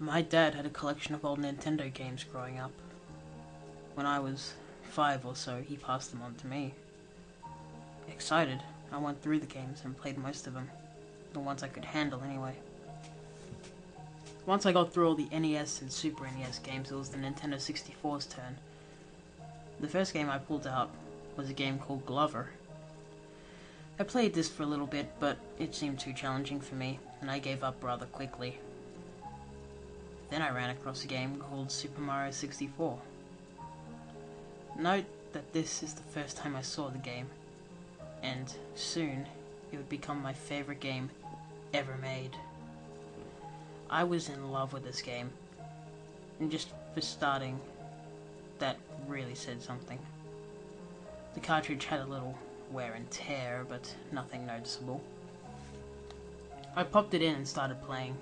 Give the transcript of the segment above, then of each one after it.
My dad had a collection of old Nintendo games growing up. When I was 5 or so, he passed them on to me. Excited, I went through the games and played most of them. The ones I could handle anyway. Once I got through all the NES and Super NES games, it was the Nintendo 64's turn. The first game I pulled out was a game called Glover. I played this for a little bit, but it seemed too challenging for me, and I gave up rather quickly. Then I ran across a game called Super Mario 64. Note that this is the first time I saw the game, and soon it would become my favorite game ever made. I was in love with this game, and just for starting, that really said something. The cartridge had a little wear and tear, but nothing noticeable. I popped it in and started playing.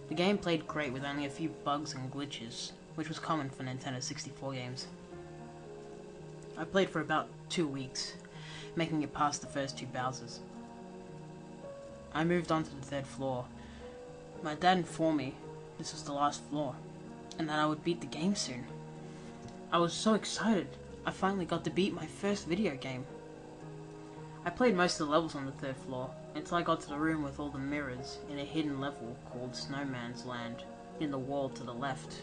The game played great with only a few bugs and glitches, which was common for Nintendo 64 games. I played for about 2 weeks, making it past the first 2 Bowsers. I moved on to the 3rd floor. My dad informed me this was the last floor, and that I would beat the game soon. I was so excited, I finally got to beat my first video game. I played most of the levels on the 3rd floor, until I got to the room with all the mirrors in a hidden level called Snowman's Land, in the wall to the left.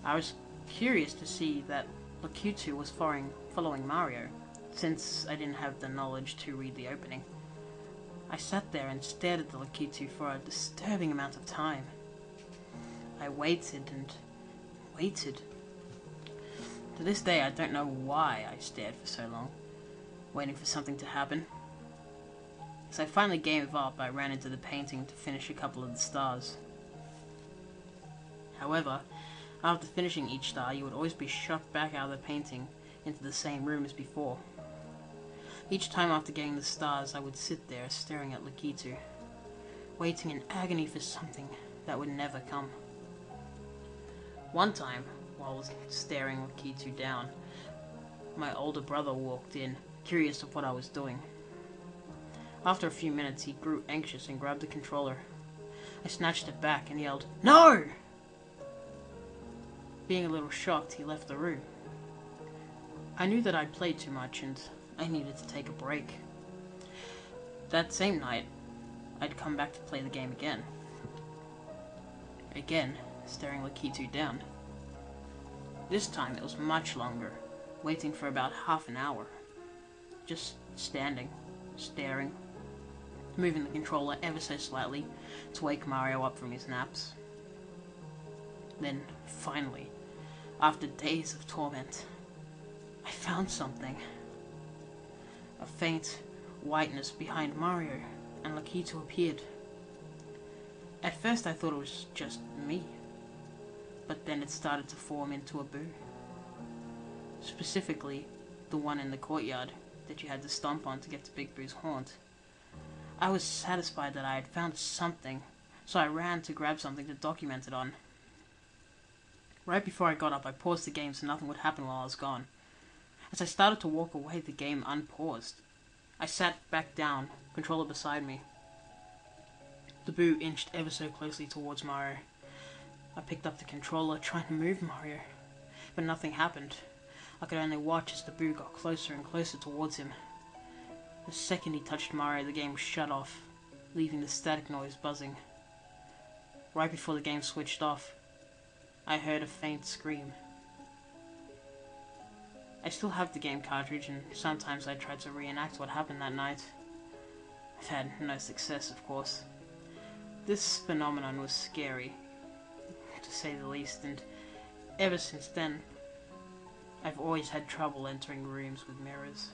I was curious to see that Lakitu was following Mario, since I didn't have the knowledge to read the opening. I sat there and stared at the Lakitu for a disturbing amount of time. I waited and waited. To this day, I don't know why I stared for so long, waiting for something to happen. As I finally gave up, I ran into the painting to finish a couple of the stars. However, after finishing each star, you would always be shot back out of the painting into the same room as before. Each time after getting the stars, I would sit there staring at Lakitu, waiting in agony for something that would never come. One time, while I was staring Lakitu down, my older brother walked in, curious of what I was doing. After a few minutes, he grew anxious and grabbed the controller. I snatched it back and yelled, "No!" Being a little shocked, he left the room. I knew that I'd played too much and I needed to take a break. That same night, I'd come back to play the game again. Again, staring Lakitu down. This time it was much longer, waiting for about half an hour. Just standing, staring, moving the controller ever so slightly to wake Mario up from his naps. Then, finally, after days of torment, I found something. A faint whiteness behind Mario, and Lakitu appeared. At first I thought it was just me, but then it started to form into a boo. Specifically, the one in the courtyard that you had to stomp on to get to Big Boo's haunt. I was satisfied that I had found something, so I ran to grab something to document it on. Right before I got up, I paused the game so nothing would happen while I was gone. As I started to walk away, the game unpaused. I sat back down, controller beside me. The boo inched ever so closely towards Mario. I picked up the controller, trying to move Mario, but nothing happened. I could only watch as the boo got closer and closer towards him. The second he touched Mario, the game shut off, leaving the static noise buzzing. Right before the game switched off, I heard a faint scream. I still have the game cartridge, and sometimes I try to reenact what happened that night. I've had no success, of course. This phenomenon was scary, to say the least, and ever since then, I've always had trouble entering rooms with mirrors.